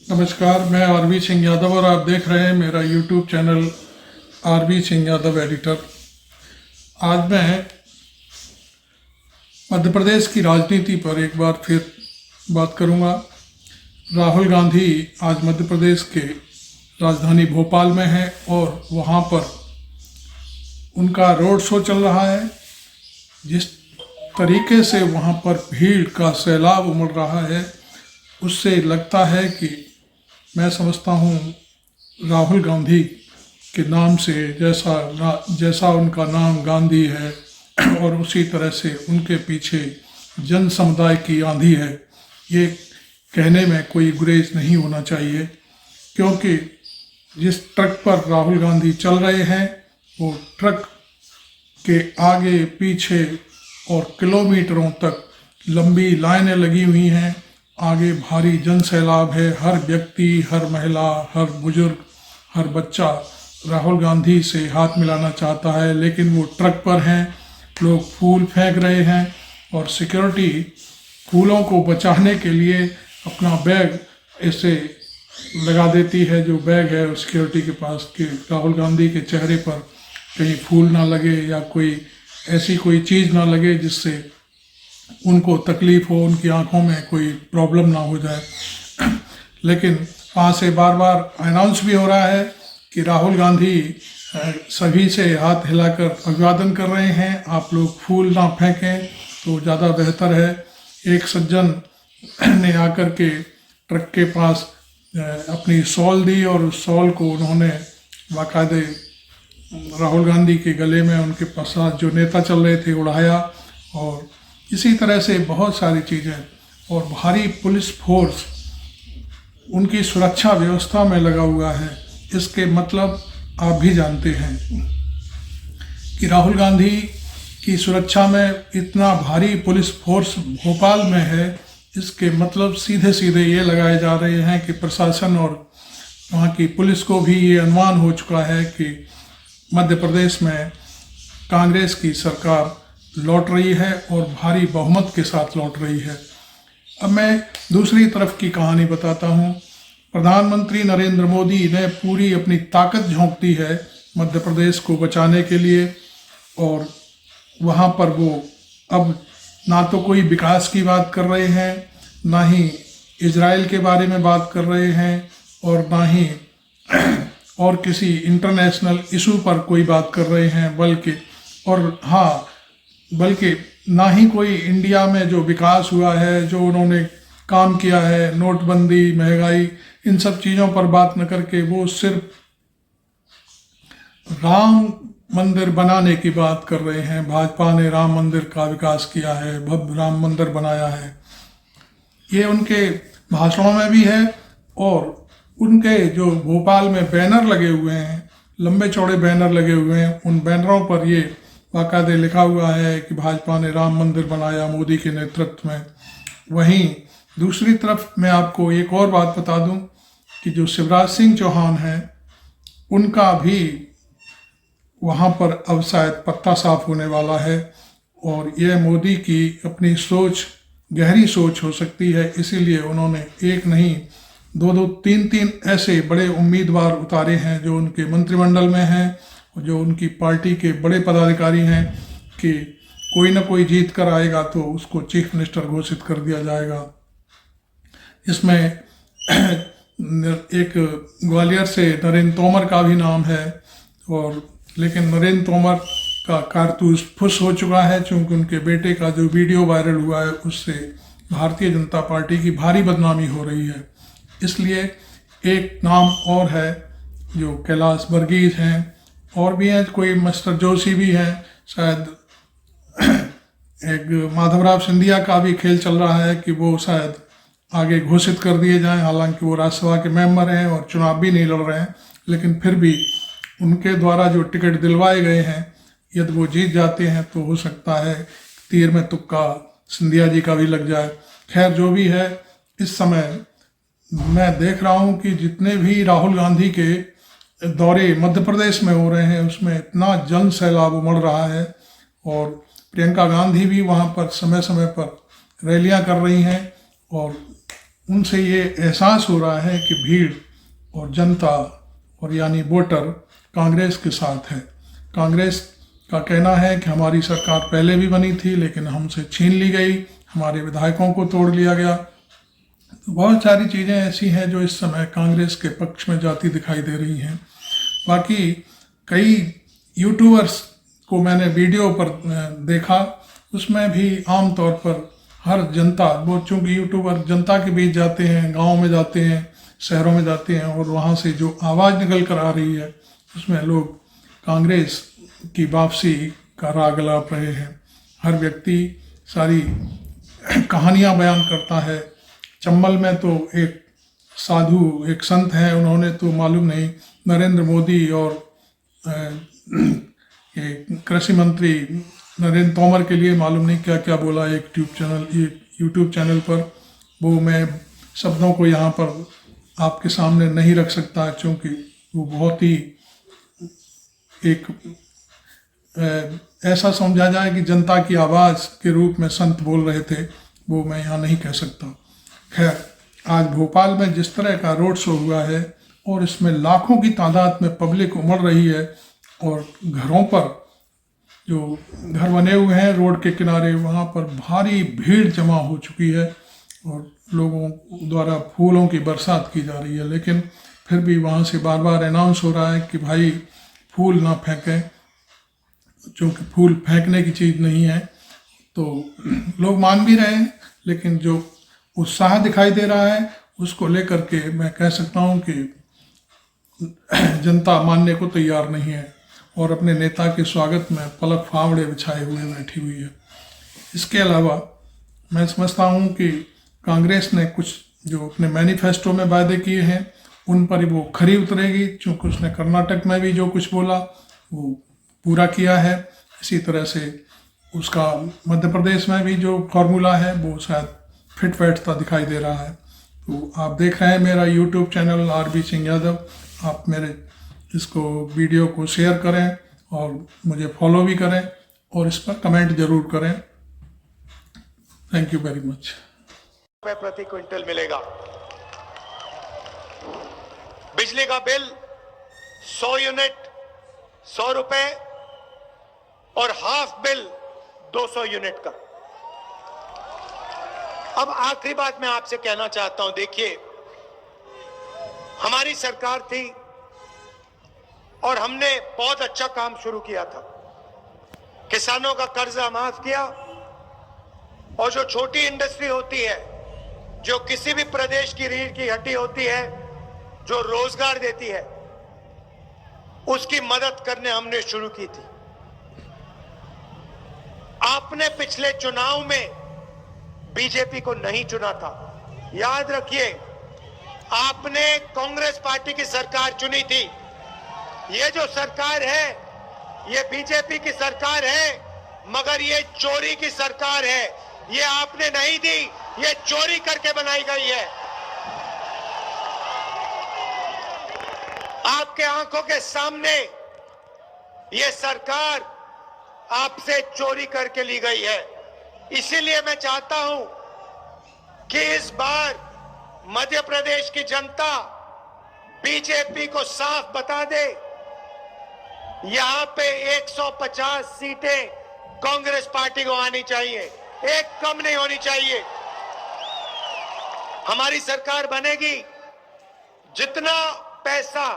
नमस्कार, मैं आरवी सिंह यादव और आप देख रहे हैं मेरा YouTube channel RV Singh Yadav editor. आज मैं मध्य प्रदेश की राजनीति पर एक बार फिर बात करूंगा। राहुल गांधी आज मध्य प्रदेश के राजधानी भोपाल में है और वहां पर उनका रोड शो चल रहा है। जिस तरीके से वहां पर भीड़ का सैलाब उमड़ रहा है, उससे लगता है कि मैं समझता हूँ राहुल गांधी के नाम से जैसा उनका नाम गांधी है और उसी तरह से उनके पीछे जन समुदाय की आंधी है, ये कहने में कोई गुरेज नहीं होना चाहिए। क्योंकि जिस ट्रक पर राहुल गांधी चल रहे हैं वो ट्रक के आगे पीछे और किलोमीटरों तक लंबी लाइनें लगी हुई हैं। आगे भारी जन सैलाब है। हर व्यक्ति, हर महिला, हर बुजुर्ग, हर बच्चा राहुल गांधी से हाथ मिलाना चाहता है, लेकिन वो ट्रक पर हैं। लोग फूल फेंक रहे हैं और सिक्योरिटी फूलों को बचाने के लिए अपना बैग ऐसे लगा देती है, जो बैग है सिक्योरिटी के पास, कि राहुल गांधी के चेहरे पर कहीं फूल ना लगे या कोई ऐसी कोई चीज़ ना लगे जिससे उनको तकलीफ हो, उनकी आंखों में कोई प्रॉब्लम ना हो जाए। लेकिन वहाँ से बार बार अनाउंस भी हो रहा है कि राहुल गांधी सभी से हाथ हिलाकर अभिवादन कर रहे हैं, आप लोग फूल ना फेंकें तो ज़्यादा बेहतर है। एक सज्जन ने आकर के ट्रक के पास अपनी शॉल दी और उस शॉल को उन्होंने बाकायदे राहुल गांधी के गले में उनके साथ जो नेता चल रहे थे उड़ाया। और इसी तरह से बहुत सारी चीज़ें और भारी पुलिस फोर्स उनकी सुरक्षा व्यवस्था में लगा हुआ है। इसके मतलब आप भी जानते हैं कि राहुल गांधी की सुरक्षा में इतना भारी पुलिस फोर्स भोपाल में है। इसके मतलब सीधे सीधे ये लगाए जा रहे हैं कि प्रशासन और वहाँ की पुलिस को भी ये अनुमान हो चुका है कि मध्य प्रदेश में कांग्रेस की सरकार लौट रही है और भारी बहुमत के साथ लौट रही है। अब मैं दूसरी तरफ की कहानी बताता हूँ। प्रधानमंत्री नरेंद्र मोदी ने पूरी अपनी ताकत झोंक दी है मध्य प्रदेश को बचाने के लिए, और वहाँ पर वो अब ना तो कोई विकास की बात कर रहे हैं, ना ही इजराइल के बारे में बात कर रहे हैं, और ना ही और किसी इंटरनेशनल इशू पर कोई बात कर रहे हैं, बल्कि ना ही कोई इंडिया में जो विकास हुआ है, जो उन्होंने काम किया है, नोटबंदी, महंगाई, इन सब चीज़ों पर बात न करके वो सिर्फ राम मंदिर बनाने की बात कर रहे हैं। भाजपा ने राम मंदिर का विकास किया है, भव्य राम मंदिर बनाया है, ये उनके भाषणों में भी है। और उनके जो भोपाल में बैनर लगे हुए हैं, लंबे चौड़े बैनर लगे हुए हैं, उन बैनरों पर ये बाकायदे लिखा हुआ है कि भाजपा ने राम मंदिर बनाया मोदी के नेतृत्व में। वहीं दूसरी तरफ मैं आपको एक और बात बता दूं कि जो शिवराज सिंह चौहान हैं, उनका भी वहाँ पर अब शायद पत्ता साफ होने वाला है। और यह मोदी की अपनी सोच, गहरी सोच हो सकती है, इसीलिए उन्होंने एक नहीं दो तीन ऐसे बड़े उम्मीदवार उतारे हैं जो उनके मंत्रिमंडल में हैं, जो उनकी पार्टी के बड़े पदाधिकारी हैं, कि कोई ना कोई जीत कर आएगा तो उसको चीफ मिनिस्टर घोषित कर दिया जाएगा। इसमें एक ग्वालियर से नरेंद्र तोमर का भी नाम है, और लेकिन नरेंद्र तोमर का कारतूस फुस हो चुका है, चूँकि उनके बेटे का जो वीडियो वायरल हुआ है उससे भारतीय जनता पार्टी की भारी बदनामी हो रही है। इसलिए एक नाम और है जो कैलाश वर्गीस हैं, और भी हैं, कोई मिस्टर जोशी भी हैं, शायद एक माधवराव सिंधिया का भी खेल चल रहा है कि वो शायद आगे घोषित कर दिए जाएं। हालांकि वो राज्यसभा के मेंबर हैं और चुनाव भी नहीं लड़ रहे हैं, लेकिन फिर भी उनके द्वारा जो टिकट दिलवाए गए हैं, यदि वो जीत जाते हैं तो हो सकता है तीर में तुक्का सिंधिया जी का भी लग जाए। खैर, जो भी है, इस समय मैं देख रहा हूँ कि जितने भी राहुल गांधी के दौरे मध्य प्रदेश में हो रहे हैं उसमें इतना जन सैलाब उमड़ रहा है, और प्रियंका गांधी भी वहाँ पर समय समय पर रैलियाँ कर रही हैं। और उनसे ये एहसास हो रहा है कि भीड़ और जनता और यानी वोटर कांग्रेस के साथ है। कांग्रेस का कहना है कि हमारी सरकार पहले भी बनी थी लेकिन हमसे छीन ली गई, हमारे विधायकों को तोड़ लिया गया। तो बहुत सारी चीज़ें ऐसी हैं जो इस समय कांग्रेस के पक्ष में जाती दिखाई दे रही हैं। बाकी कई यूट्यूबर्स को मैंने वीडियो पर देखा, उसमें भी आम तौर पर हर जनता, वो चूँकि यूट्यूबर जनता के बीच जाते हैं, गांव में जाते हैं, शहरों में जाते हैं और वहाँ से जो आवाज़ निकल कर आ रही है उसमें लोग कांग्रेस की वापसी का राग अलाप रहे हैं। हर व्यक्ति सारी कहानियाँ बयान करता है। चंबल में तो एक साधु, एक संत हैं, उन्होंने तो मालूम नहीं नरेंद्र मोदी और ये कृषि मंत्री नरेंद्र तोमर के लिए मालूम नहीं क्या क्या बोला एक यूट्यूब चैनल पर। वो मैं शब्दों को यहाँ पर आपके सामने नहीं रख सकता क्योंकि वो बहुत ही एक ऐसा समझा जाए कि जनता की आवाज़ के रूप में संत बोल रहे थे, वो मैं यहाँ नहीं कह सकता। खैर, आज भोपाल में जिस तरह का रोड शो हुआ है और इसमें लाखों की तादाद में पब्लिक उमड़ रही है और घरों पर जो घर बने हुए हैं रोड के किनारे, वहाँ पर भारी भीड़ जमा हो चुकी है और लोगों द्वारा फूलों की बरसात की जा रही है। लेकिन फिर भी वहाँ से बार बार अनाउंस हो रहा है कि भाई फूल ना फेंकें, क्योंकि फूल फेंकने की चीज़ नहीं है। तो लोग मान भी रहे हैं, लेकिन जो उत्साह दिखाई दे रहा है उसको लेकर के मैं कह सकता हूँ कि जनता मानने को तैयार नहीं है और अपने नेता के स्वागत में पलक फावड़े बिछाए हुए बैठी हुई है। इसके अलावा मैं समझता हूँ कि कांग्रेस ने कुछ जो अपने मैनिफेस्टो में वायदे किए हैं उन पर वो खरी उतरेगी, क्योंकि उसने कर्नाटक में भी जो कुछ बोला वो पूरा किया है। इसी तरह से उसका मध्य प्रदेश में भी जो फॉर्मूला है वो शायद फिट बैठता दिखाई दे रहा है। तो आप देख रहे हैं मेरा YouTube channel RB Singh Yadav. आप मेरे इसको वीडियो को शेयर करें और मुझे फॉलो भी करें और इस पर कमेंट जरूर करें। Thank you very much. प्रति क्विंटल मिलेगा। बिजली का बिल 100 यूनिट 100 रुपए और हाफ बिल 200 यूनिट का। अब आखिरी बात मैं आपसे कहना चाहता हूं, देखिए हमारी सरकार थी और हमने बहुत अच्छा काम शुरू किया था। किसानों का कर्जा माफ किया और जो छोटी इंडस्ट्री होती है, जो किसी भी प्रदेश की रीढ़ की हड्डी होती है, जो रोजगार देती है, उसकी मदद करने हमने शुरू की थी। आपने पिछले चुनाव में बीजेपी को नहीं चुना था, याद रखिए, आपने कांग्रेस पार्टी की सरकार चुनी थी। ये जो सरकार है ये बीजेपी की सरकार है, मगर ये चोरी की सरकार है। ये आपने नहीं दी, ये चोरी करके बनाई गई है। आपके आंखों के सामने ये सरकार आपसे चोरी करके ली गई है। इसीलिए मैं चाहता हूं कि इस बार मध्य प्रदेश की जनता बीजेपी को साफ बता दे, यहां पे 150 सीटें कांग्रेस पार्टी को आनी चाहिए, एक कम नहीं होनी चाहिए। हमारी सरकार बनेगी। जितना पैसा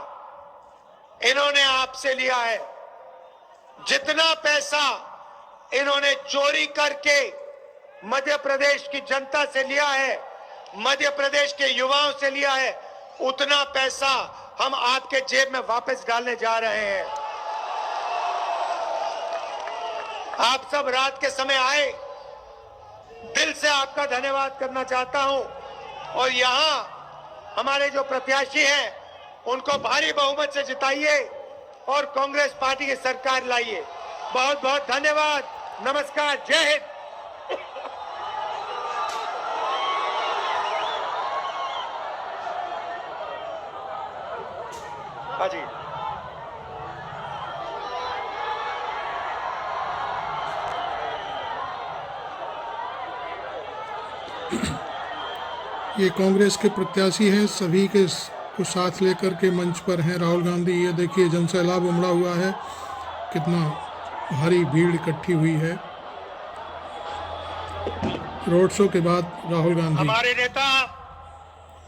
इन्होंने आपसे लिया है, जितना पैसा इन्होंने चोरी करके मध्य प्रदेश की जनता से लिया है, मध्य प्रदेश के युवाओं से लिया है, उतना पैसा हम आपके जेब में वापस डालने जा रहे हैं। आप सब रात के समय आए, दिल से आपका धन्यवाद करना चाहता हूं। और यहां हमारे जो प्रत्याशी हैं उनको भारी बहुमत से जिताइए और कांग्रेस पार्टी की सरकार लाइए। बहुत बहुत धन्यवाद। नमस्कार, जय हिंद। हाजी, ये कांग्रेस के प्रत्याशी हैं, सभी के को साथ लेकर के मंच पर हैं राहुल गांधी। ये देखिए जनसैलाब उमड़ा हुआ है, कितना भारी भीड़ इकट्ठी हुई है। रोड शो के बाद राहुल गांधी। हमारे नेता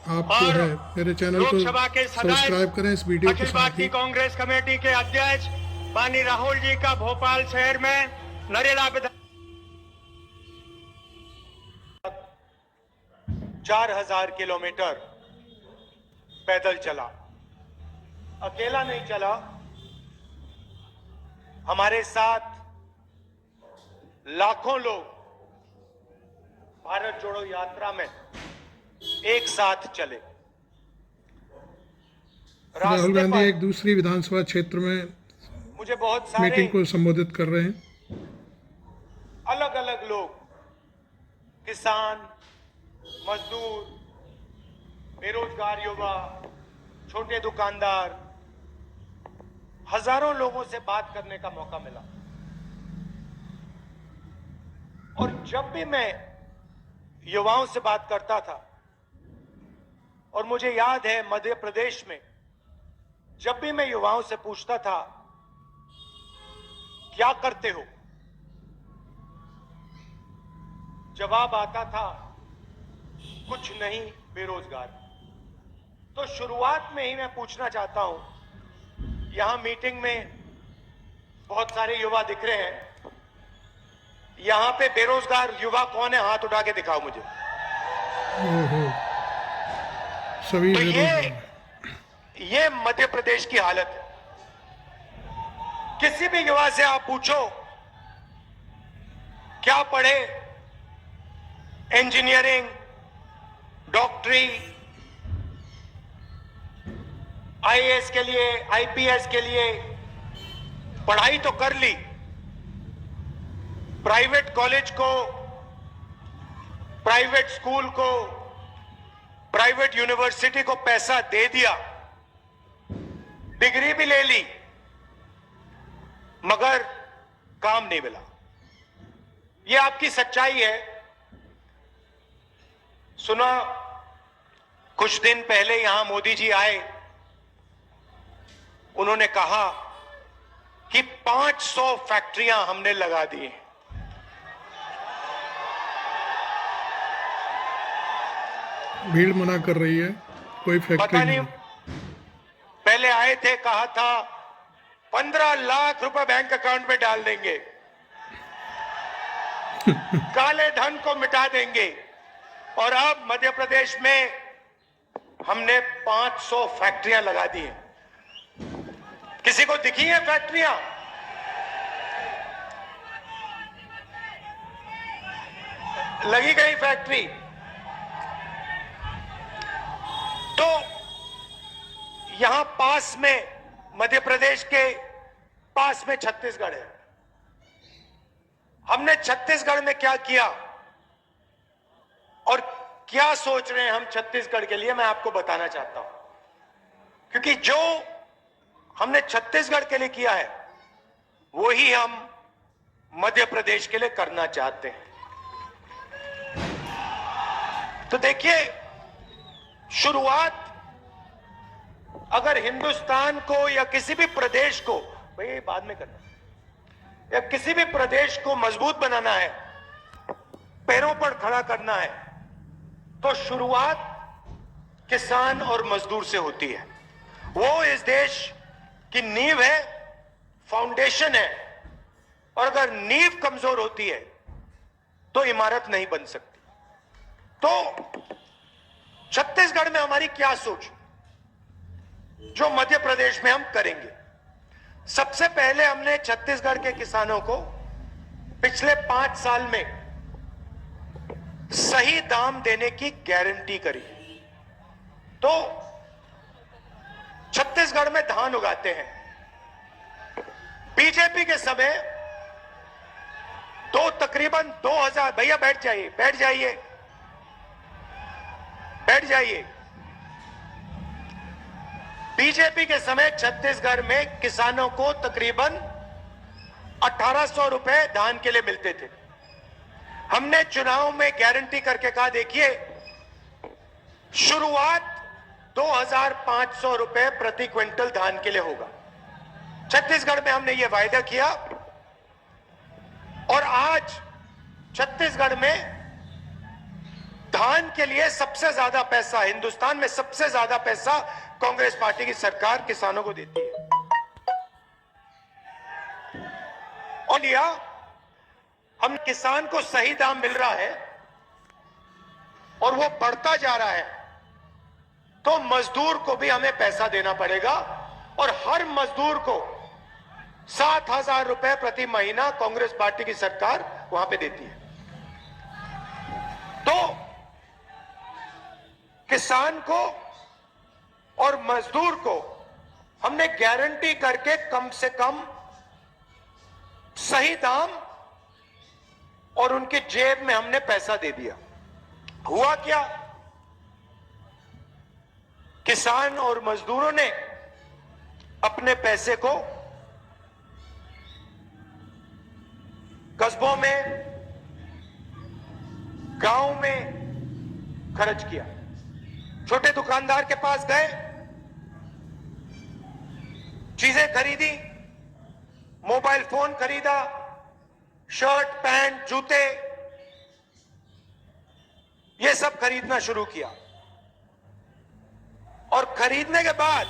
आप जो है मेरे चैनल को लोकसभा के सब्सक्राइब करें इस वीडियो के अखिल साथ भारतीय ही। कांग्रेस कमेटी के अध्यक्ष माननीय राहुल जी का भोपाल शहर में नरेला विधान 4000 किलोमीटर पैदल चला, अकेला नहीं चला, हमारे साथ लाखों लोग भारत जोड़ो यात्रा में एक साथ चले। राहुल रास्ते गांधी पर एक दूसरी विधानसभा क्षेत्र में मुझे बहुत सारे मीटिंग को संबोधित कर रहे हैं। अलग अलग लोग, किसान, मजदूर, बेरोजगार युवा, छोटे दुकानदार, हजारों लोगों से बात करने का मौका मिला। और जब भी मैं युवाओं से बात करता था, और मुझे याद है मध्य प्रदेश में जब भी मैं युवाओं से पूछता था क्या करते हो, जवाब आता था कुछ नहीं, बेरोजगार। तो शुरुआत में ही मैं पूछना चाहता हूं, यहां मीटिंग में बहुत सारे युवा दिख रहे हैं, यहां पे बेरोजगार युवा कौन है? हाथ उठा के दिखाओ मुझे। ओहो, सभी तो बेरोजगार। ये मध्य प्रदेश की हालत है। किसी भी युवा से आप पूछो क्या पढ़े, इंजीनियरिंग, डॉक्टरी, आईएएस के लिए, आईपीएस के लिए पढ़ाई तो कर ली, प्राइवेट कॉलेज को, प्राइवेट स्कूल को, प्राइवेट यूनिवर्सिटी को पैसा दे दिया, डिग्री भी ले ली, मगर काम नहीं मिला। ये आपकी सच्चाई है। सुना कुछ दिन पहले यहां मोदी जी आए, उन्होंने कहा कि 500 फैक्ट्रियां हमने लगा दी हैं। भीड़ मना कर रही है, कोई फैक्ट्री पता नहीं। नहीं, पहले आए थे, कहा था 15 लाख रुपए बैंक अकाउंट में डाल देंगे, काले धन को मिटा देंगे, और अब मध्य प्रदेश में हमने 500 फैक्ट्रियां लगा दी हैं। किसी को दिखी है फैक्ट्रियां? लगी गई फैक्ट्री। तो यहां पास में, मध्य प्रदेश के पास में छत्तीसगढ़ है। हमने छत्तीसगढ़ में क्या किया और क्या सोच रहे हैं हम छत्तीसगढ़ के लिए, मैं आपको बताना चाहता हूं। क्योंकि जो हमने छत्तीसगढ़ के लिए किया है वही हम मध्य प्रदेश के लिए करना चाहते हैं। तो देखिए, शुरुआत अगर हिंदुस्तान को या किसी भी प्रदेश को, भाई बाद में करना, या किसी भी प्रदेश को मजबूत बनाना है, पैरों पर खड़ा करना है, तो शुरुआत किसान और मजदूर से होती है। वो इस देश की नींव है, फाउंडेशन है, और अगर नींव कमजोर होती है तो इमारत नहीं बन सकती। तो छत्तीसगढ़ में हमारी क्या सोच, जो मध्य प्रदेश में हम करेंगे। सबसे पहले हमने छत्तीसगढ़ के किसानों को पिछले 5 साल में सही दाम देने की गारंटी करी। तो छत्तीसगढ़ में धान उगाते हैं। बीजेपी के समय तो तकरीबन 2000, भैया बैठ जाइए, बैठ जाइए, बैठ जाइए। बीजेपी के समय छत्तीसगढ़ में किसानों को तकरीबन 1800 रुपए धान के लिए मिलते थे। हमने चुनाव में गारंटी करके कहा, देखिए शुरुआत 2,500 रुपए प्रति क्विंटल धान के लिए होगा। छत्तीसगढ़ में हमने ये वायदा किया और आज छत्तीसगढ़ में धान के लिए सबसे ज्यादा पैसा, हिंदुस्तान में सबसे ज्यादा पैसा कांग्रेस पार्टी की सरकार किसानों को देती है। और लिया हम किसान को सही दाम मिल रहा है और वो बढ़ता जा रहा है, तो मजदूर को भी हमें पैसा देना पड़ेगा और हर मजदूर को 7,000 रुपए प्रति महीना कांग्रेस पार्टी की सरकार वहां पे देती है। तो किसान को और मजदूर को हमने गारंटी करके कम से कम सही दाम और उनके जेब में हमने पैसा दे दिया। हुआ क्या? किसान और मजदूरों ने अपने पैसे को कस्बों में, गांव में खर्च किया। छोटे दुकानदार के पास गए, चीजें खरीदी, मोबाइल फोन खरीदा, शर्ट, पैंट, जूते, ये सब खरीदना शुरू किया। और खरीदने के बाद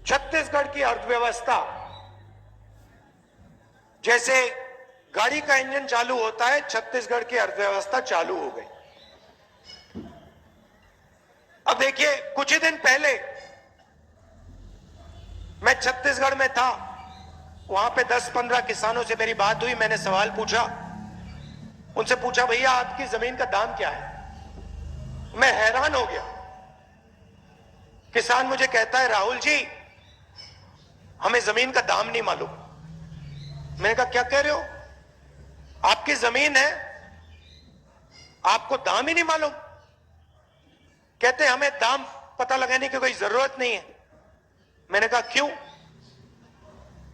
छत्तीसगढ़ की अर्थव्यवस्था, जैसे गाड़ी का इंजन चालू होता है, छत्तीसगढ़ की अर्थव्यवस्था चालू हो गई। अब देखिए, कुछ ही दिन पहले मैं छत्तीसगढ़ में था, वहां पे 10-15 किसानों से मेरी बात हुई। मैंने सवाल पूछा, उनसे पूछा, भैया आपकी जमीन का दाम क्या है? मैं हैरान हो गया। किसान मुझे कहता है, राहुल जी हमें जमीन का दाम नहीं मालूम। मैंने कहा, क्या कह रहे हो? आपकी जमीन है, आपको दाम ही नहीं मालूम? कहते हमें दाम पता लगाने की कोई जरूरत नहीं है। मैंने कहा, क्यों?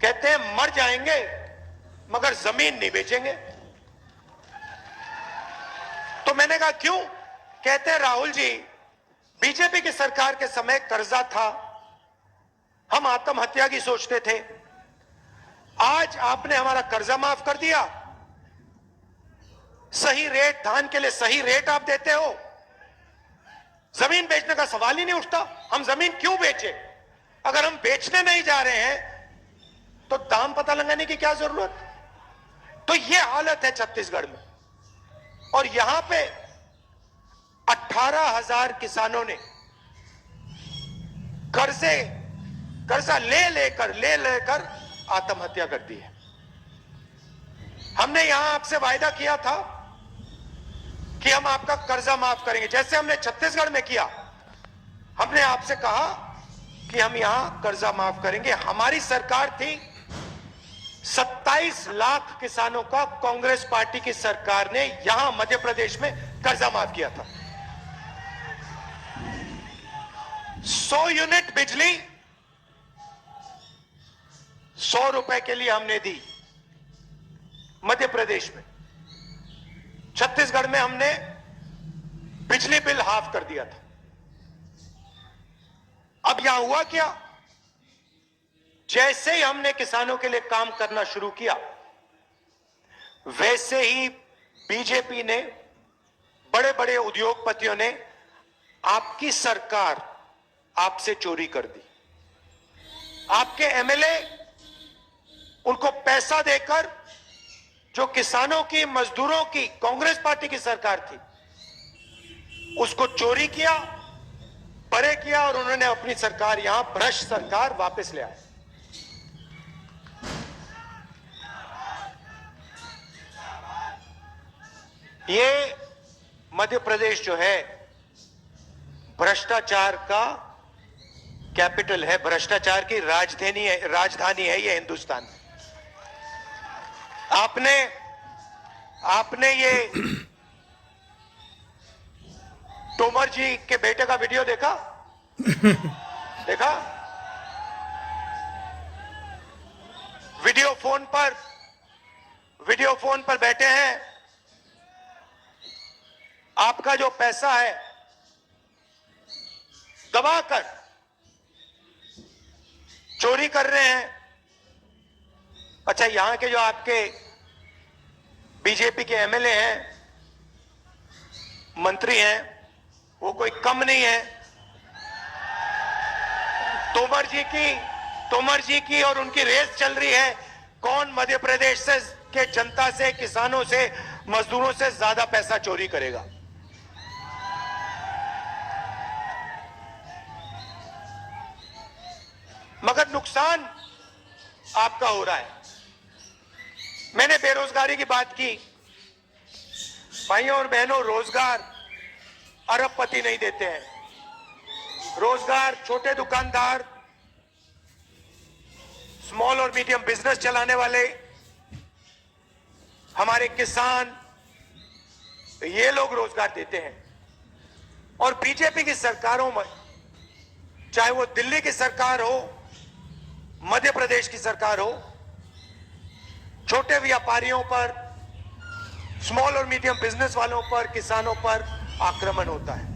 कहते हैं मर जाएंगे मगर जमीन नहीं बेचेंगे। तो मैंने कहा, क्यों? कहते हैं, राहुल जी बीजेपी की सरकार के समय कर्जा था, हम आत्महत्या की सोचते थे, आज आपने हमारा कर्जा माफ कर दिया, सही रेट, धान के लिए सही रेट आप देते हो, जमीन बेचने का सवाल ही नहीं उठता। हम जमीन क्यों बेचे? अगर हम बेचने नहीं जा रहे हैं तो दाम पता लगाने की क्या जरूरत? तो यह हालत है छत्तीसगढ़ में। और यहां पे 18,000 किसानों ने कर्जा ले लेकर आत्महत्या कर दी है। हमने यहां आपसे वायदा किया था कि हम आपका कर्जा माफ करेंगे, जैसे हमने छत्तीसगढ़ में किया। हमने आपसे कहा कि हम यहां कर्जा माफ करेंगे। हमारी सरकार थी, 27 लाख किसानों का कांग्रेस पार्टी की सरकार ने यहां मध्य प्रदेश में कर्जा माफ किया था। 100 यूनिट बिजली 100 रुपए के लिए हमने दी मध्य प्रदेश में। छत्तीसगढ़ में हमने बिजली बिल हाफ कर दिया था। अब यहां हुआ क्या? जैसे ही हमने किसानों के लिए काम करना शुरू किया, वैसे ही बीजेपी ने, बड़े बड़े उद्योगपतियों ने आपकी सरकार आपसे चोरी कर दी। आपके एमएलए उनको पैसा देकर, जो किसानों की, मजदूरों की कांग्रेस पार्टी की सरकार थी, उसको चोरी किया, परे किया और उन्होंने अपनी सरकार, यहां भ्रष्ट सरकार वापस ले आए। ये मध्य प्रदेश जो है भ्रष्टाचार का कैपिटल है, भ्रष्टाचार की राजधानी है ये हिंदुस्तान में। आपने ये तोमर जी के बेटे का वीडियो देखा? देखा? वीडियो फोन पर बैठे हैं। आपका जो पैसा है दबाकर चोरी कर रहे हैं। अच्छा, यहां के जो आपके बीजेपी के एमएलए हैं, मंत्री हैं, वो कोई कम नहीं है। तोमर जी की और उनकी रेस चल रही है, कौन मध्य प्रदेश से के जनता से, किसानों से, मजदूरों से ज्यादा पैसा चोरी करेगा। मगर नुकसान आपका हो रहा है। मैंने बेरोजगारी की बात की। भाइयों और बहनों, रोजगार अरबपति नहीं देते हैं। रोजगार छोटे दुकानदार, स्मॉल और मीडियम बिजनेस चलाने वाले, हमारे किसान, ये लोग रोजगार देते हैं। और बीजेपी की सरकारों में, चाहे वो दिल्ली की सरकार हो, मध्य प्रदेश की सरकार हो, छोटे व्यापारियों पर, स्मॉल और मीडियम बिजनेस वालों पर, किसानों पर आक्रमण होता है।